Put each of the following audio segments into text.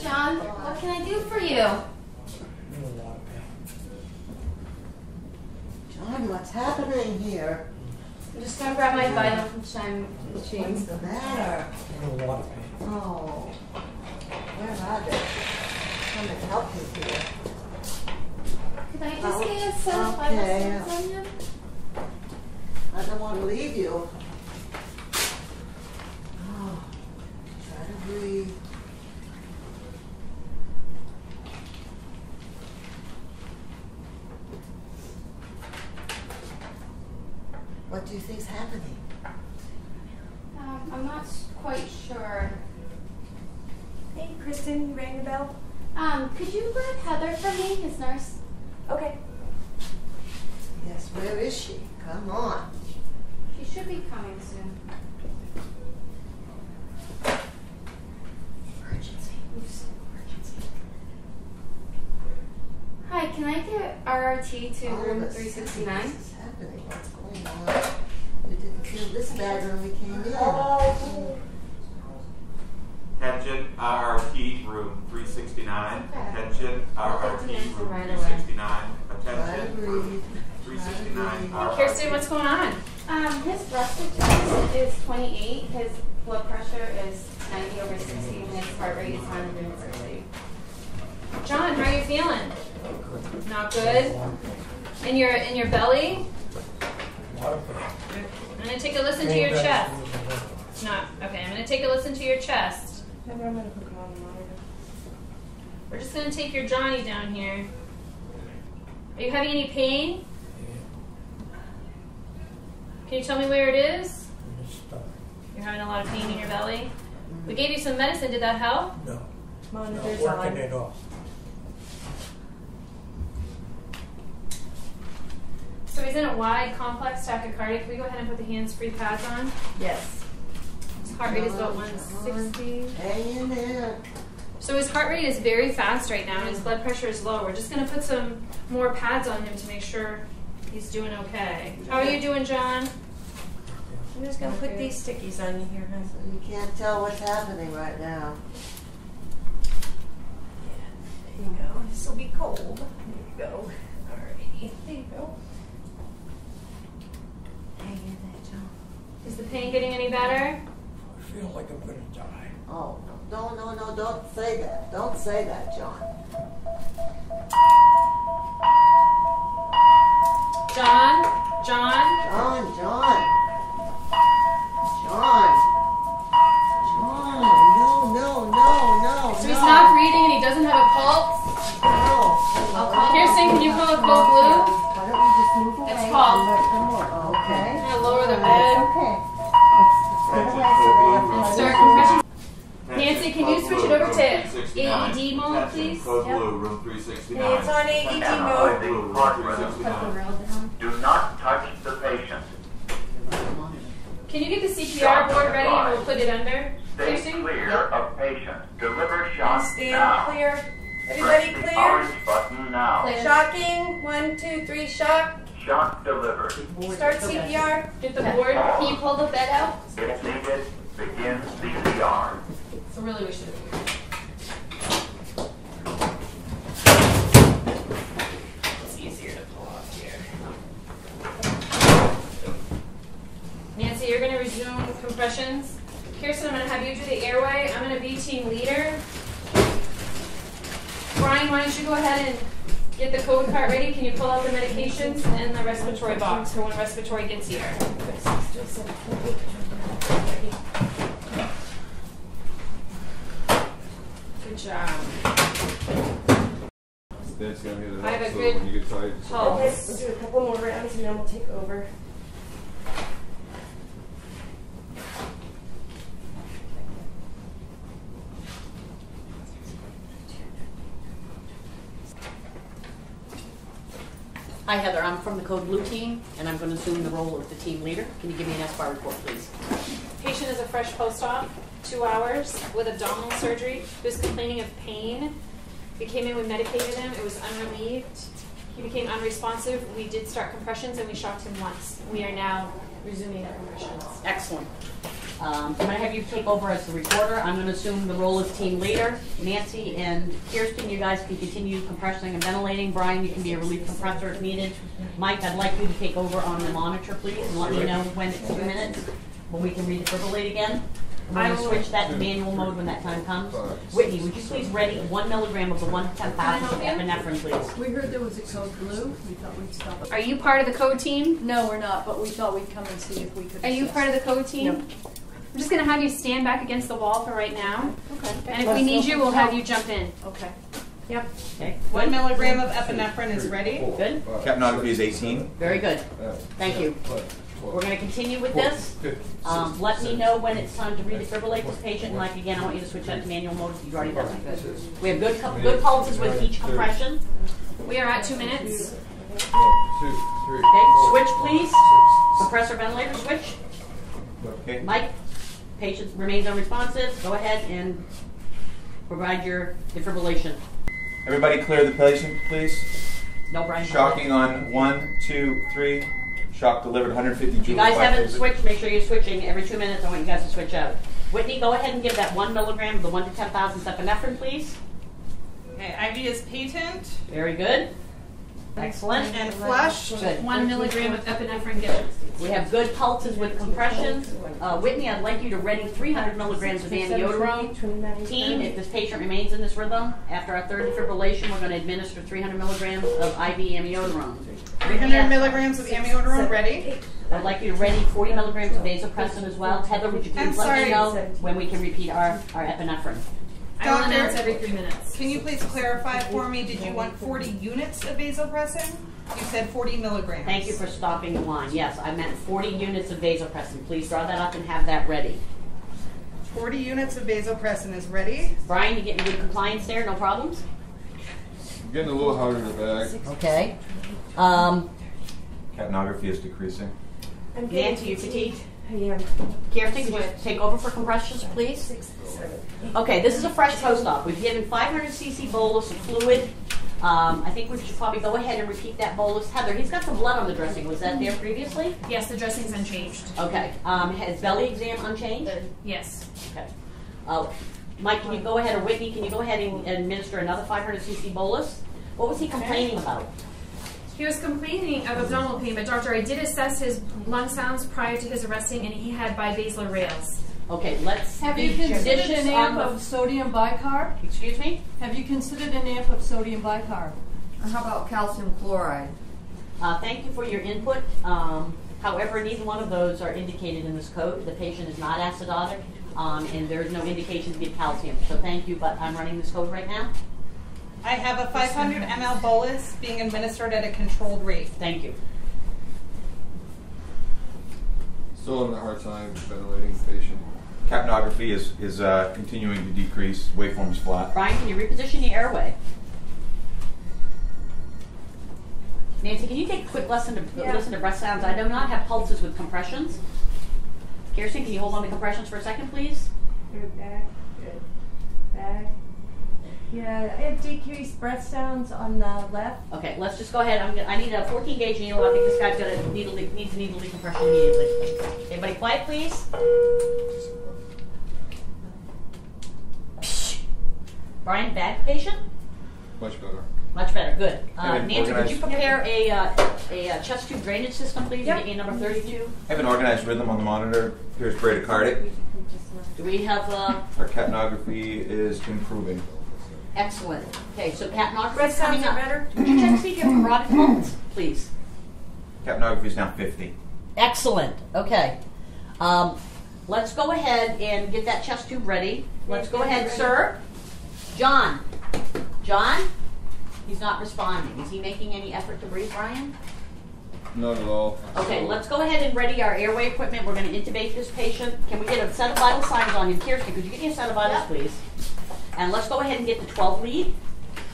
John. What can I do for you? John, what's happening here? I'm just gonna grab my vital machine. What's the matter? Oh, where are they? I'm trying to help you here. Can I just get a set of vital signs on you? I don't want to leave you. Oh, try to breathe. What do you think's happening? I'm not quite sure. Hey, Kristen, you rang the bell? Could you grab Heather for me, his nurse? Okay. Yes, where is she? Come on. She should be coming soon. Emergency. Oops. Emergency. Hi, can I get RRT to room This 369? is happening. What's going on? We didn't feel this bad when we came in. Attention, RRT, room 369. Okay. Attention, RRT, room right away. 369. Try to Attention, breathe. room 369. RRT. Kirsten, what's going on? His respiratory is 28. His blood pressure is 90/60, and his heart rate is 160. John, how are you feeling? Not good? In your belly? I'm going to take a listen to your chest. Not. Okay, I'm going to take a listen to your chest. I'm going to put him on the monitor. We're just going to take your Johnny down here. Are you having any pain? Can you tell me where it is? You're having a lot of pain in your belly? We gave you some medicine. Did that help? No. Monitor's Not working on. at all. So he's in a wide, complex tachycardia. Can we go ahead and put the hands-free pads on? Yes. His heart rate is about 160. Hang in there. So his heart rate is very fast right now, and his blood pressure is low. We're just going to put some more pads on him to make sure he's doing okay. How are you doing, John? I'm just going to put these stickies on you here, huh? You can't tell what's happening right now. There you go. This will be cold. There you go. Alrighty. There you go. Hang in there, John. Is the pain getting any better? I feel like I'm going to die. Oh, no, don't say that. Don't say that, John. John? John. No. So he's not breathing and he doesn't have a pulse? No. Kirsten, can you call a code blue? Why don't we just move away? It's called. and let them work? Okay. I'm going to lower the That's hood. okay. Let's get away so they have Start fun. compression. Nancy, can you switch it over to AED mode, please? Code Yep. blue, room 369. Hey, it's on AED Attention, mode. Blue, room Put the 369. rail down. Do not touch the patient. Can you get the CPR board ready and we'll put it under? Stay Kirsten? clear of patient. Deliver shock Stand now. clear. Everybody Press the clear? orange button now. Clear. Shocking. 1, 2, 3, shock. Shock delivered. Start CPR. Get the board. Can you pull the bed out? If needed, begin CPR. So really we should have. It's easier to pull off here. Nancy, you're going to resume compressions. Kirsten, I'm going to have you do the airway. I'm going to be team leader. Brian, why don't you go ahead and get the code card ready? Can you pull out the medications and the respiratory box for when respiratory gets here? Good job. That's gonna hit it I have up, a so good when you get tired, just pulse. Okay, we'll do a couple more rounds and then we'll take over. Hi Heather, I'm from the Code Blue team, and I'm going to assume the role of the team leader. Can you give me an SBAR report, please? Patient is a fresh post-op, 2 hours with abdominal surgery. He was complaining of pain. We came in, we medicated him. It was unrelieved. He became unresponsive. We did start compressions, and we shocked him once. We are now resuming the compressions. Excellent. I'm going to have you take over as the recorder. I'm going to assume the role as team leader. Nancy and Kirsten, you guys can continue compressing and ventilating. Brian, you can be a relief compressor if needed. Mike, I'd like you to take over on the monitor, please, and let me know when it's 2 minutes, when we can redefibrillate again. I'm going to switch that to manual mode when that time comes. Whitney, would you please ready 1 milligram of the 1 to 10,000 of epinephrine, please? We heard there was a code blue. We thought we'd stop it. Are you part of the code team? No, we're not, but we thought we'd come and see if we could. Are you part of the code team? No. I'm just going to have you stand back against the wall for right now. Okay. And if we need you, we'll have you jump in. Okay. Yep. Okay. 1 milligram of epinephrine is ready. Good. Capnography is 18. Very good. Thank you. We're going to continue with this. Let me know when it's time to redefibrillate this patient. And like again, I want you to switch that to manual mode if you've already done it. Good. We have good pulses with each compression. We are at 2 minutes. 1, 2, 3. Okay, switch please. Compressor ventilator switch. Okay. Mike, patient remains unresponsive. Go ahead and provide your defibrillation. Everybody clear the patient, please. No, Brian. Shocking on 1, 2, 3. Shock delivered 150 joules. If you guys by haven't phase. switched, make sure you're switching every 2 minutes. I want you guys to switch out. Whitney, go ahead and give that 1 milligram of the 1 to 10,000 epinephrine, please. Okay, IV is patent Very good. Excellent. and flush. Good. 1 milligram of epinephrine given. We have good pulses with compression. Whitney, I'd like you to ready 300 milligrams of amiodarone. Team, if this patient remains in this rhythm, after our third defibrillation, we're going to administer 300 milligrams of IV amiodarone. 300 milligrams of amiodarone ready. I'd like you to ready 40 milligrams of vasopressin as well. Heather, would you please let me know when we can repeat our epinephrine? I will Doctor? announce every 3 minutes. Can you please clarify for me, did you want 40 units of vasopressin? You said 40 milligrams. Thank you for stopping the line. Yes, I meant 40 units of vasopressin. Please draw that up and have that ready. 40 units of vasopressin is ready. Brian, you getting good compliance there? No problems? I'm getting a little harder in the bag. Okay. Capnography is decreasing. Nancy, you fatigued? I am. Kirsten, could you take over for compressions, please? Okay, this is a fresh post-op. We've given 500 cc bolus of fluid. I think we should probably go ahead and repeat that bolus. Heather, he's got some blood on the dressing. Was that there previously? Yes, the dressing's unchanged. Okay. Has belly exam unchanged? Yes. Okay. Mike, can you go ahead, or Whitney, can you go ahead and administer another 500 cc bolus? What was he complaining about? He was complaining of abdominal pain, but doctor, I did assess his lung sounds prior to his arresting, and he had bibasilar rales. Okay, let's Have be you considered judicious an on amp the- of sodium bicarb? Excuse me? Have you considered an amp of sodium bicarb? Or how about calcium chloride? Thank you for your input. However, neither one of those are indicated in this code. The patient is not acidotic, and there is no indication to give calcium. So thank you, but I'm running this code right now. I have a 500 ml bolus being administered at a controlled rate. Thank you. Still having a hard time ventilating the patient. Capnography is continuing to decrease. Waveform is flat. Brian, can you reposition the airway? Nancy, can you take a quick listen to breath sounds? I do not have pulses with compressions. Kirsten, can you hold on to compressions for a second, please? Good, back, good, back. Yeah, I have decreased breath sounds on the left. Okay, let's just go ahead. I need a 14 gauge needle. I think this guy's gonna needs needle decompression immediately. Everybody quiet, please. Brian, bad patient? Much better. Much better, good. Have Nancy, would you organized- prepare a chest tube drainage system, please? Yep. And get me a number 32. Have an organized rhythm on the monitor. Here's bradycardic. Do we have Our capnography is improving. excellent? Okay, so capnography Breath is coming sounds up. are better? Would you check to see if you have carotid pulse, please? Capnography is now 50. Excellent. Okay. Let's go ahead and get that chest tube ready. Let's go ahead, sir. John. John? He's not responding. Is he making any effort to breathe, Brian? Not at all. Okay, let's go ahead and ready our airway equipment. We're going to intubate this patient. Can we get a set of vital signs on him? Kirsten, could you get me a set of vitals, please? And let's go ahead and get the 12 lead.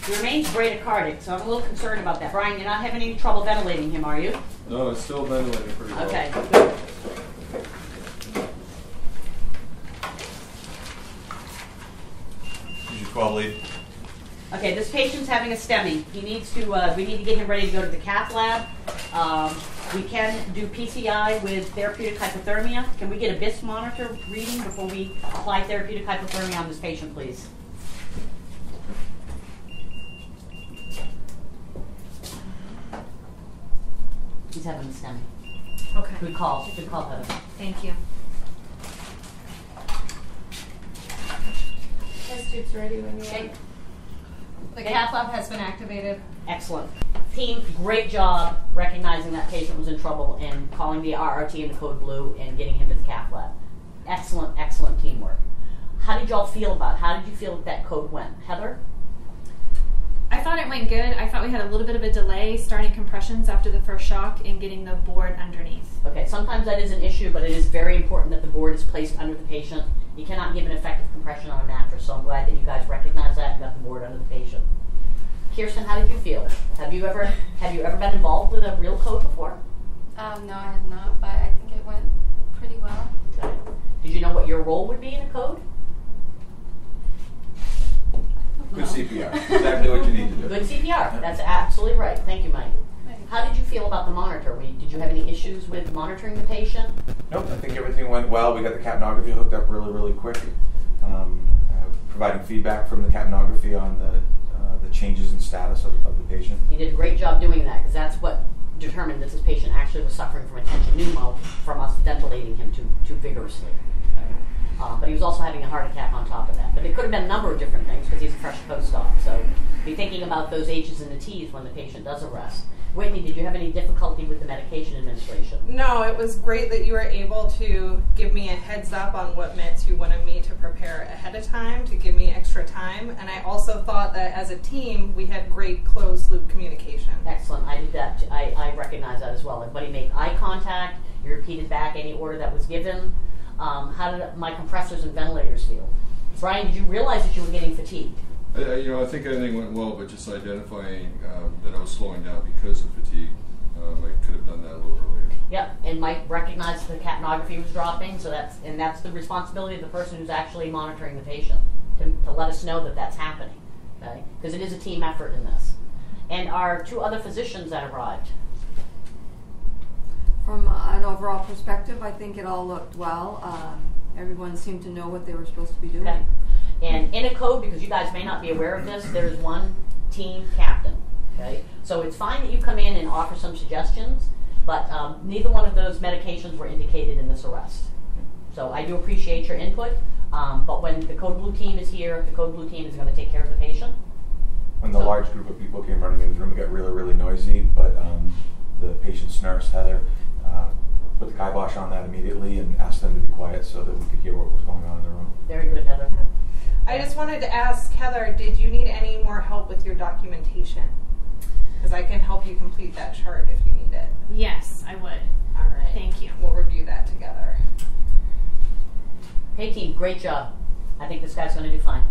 He remains bradycardic, so I'm a little concerned about that. Brian, you're not having any trouble ventilating him, are you? No, it's still ventilating pretty well. Okay, good. Use your 12 lead. Okay, this patient's having a STEMI. He needs to. We need to get him ready to go to the cath lab. We can do PCI with therapeutic hypothermia. Can we get a BIS monitor reading before we apply therapeutic hypothermia on this patient, please? He's having a STEMI. Okay. Good call, Heather. Thank you. Test tube's ready when you Okay. want. The cath lab has been activated. Excellent. Team, great job recognizing that patient was in trouble and calling the RRT in the code blue and getting him to the cath lab. Excellent, excellent teamwork. How did y'all feel about it? How did you feel that code went? Heather? I thought it went good. I thought we had a little bit of a delay starting compressions after the first shock and getting the board underneath. Okay, sometimes that is an issue, but it is very important that the board is placed under the patient. You cannot give an effective compression on a mattress, so I'm glad that you guys recognize that and got the board under the patient. Kirsten, how did you feel? Have you ever been involved with a real code before? No, I have not, but I think it went pretty well. Okay. Did you know what your role would be in a code? Good CPR. Exactly what you need to do. Good CPR. That's absolutely right. Thank you, Mike. How did you feel about the monitor? Did you have any issues with monitoring the patient? Nope, I think everything went well. We got the capnography hooked up really, really quick. Providing feedback from the capnography on the changes in status of the patient. You did a great job doing that because that's what determined that this patient actually was suffering from a tension pneumo from us ventilating him too vigorously. But he was also having a heart attack on top of that. But it could have been a number of different things because he's a fresh post-op. So be thinking about those H's and the T's when the patient does arrest. Whitney, did you have any difficulty with the medication administration? No, it was great that you were able to give me a heads up on what meds you wanted me to prepare ahead of time to give me extra time. And I also thought that as a team, we had great closed loop communication. Excellent. I did that. I recognize that as well. Everybody made eye contact. You repeated back any order that was given. How did my compressors and ventilators feel? Brian, did you realize that you were getting fatigued? I think everything went well, but just identifying that I was slowing down because of fatigue, I could have done that a little earlier. Yep, and Mike recognized the capnography was dropping, so that's the responsibility of the person who's actually monitoring the patient to let us know that that's happening, okay? Because it is a team effort in this. And our two other physicians that arrived. From an overall perspective, I think it all looked well. Everyone seemed to know what they were supposed to be doing. Okay. And in a code, because you guys may not be aware of this, there's one team captain. Okay? So it's fine that you come in and offer some suggestions, but neither one of those medications were indicated in this arrest. So I do appreciate your input, but when the code blue team is here, the code blue team is going to take care of the patient. When the large group of people came running in the room, it got really, really noisy, but the patient's nurse, Heather, put the kibosh on that immediately and asked them to be quiet so that we could hear what was going on in the room. Very good, Heather. I just wanted to ask, Heather, did you need any more help with your documentation? Because I can help you complete that chart if you need it. Yes, I would. All right. Thank you. We'll review that together. Okay, team, great job. I think this guy's going to do fine.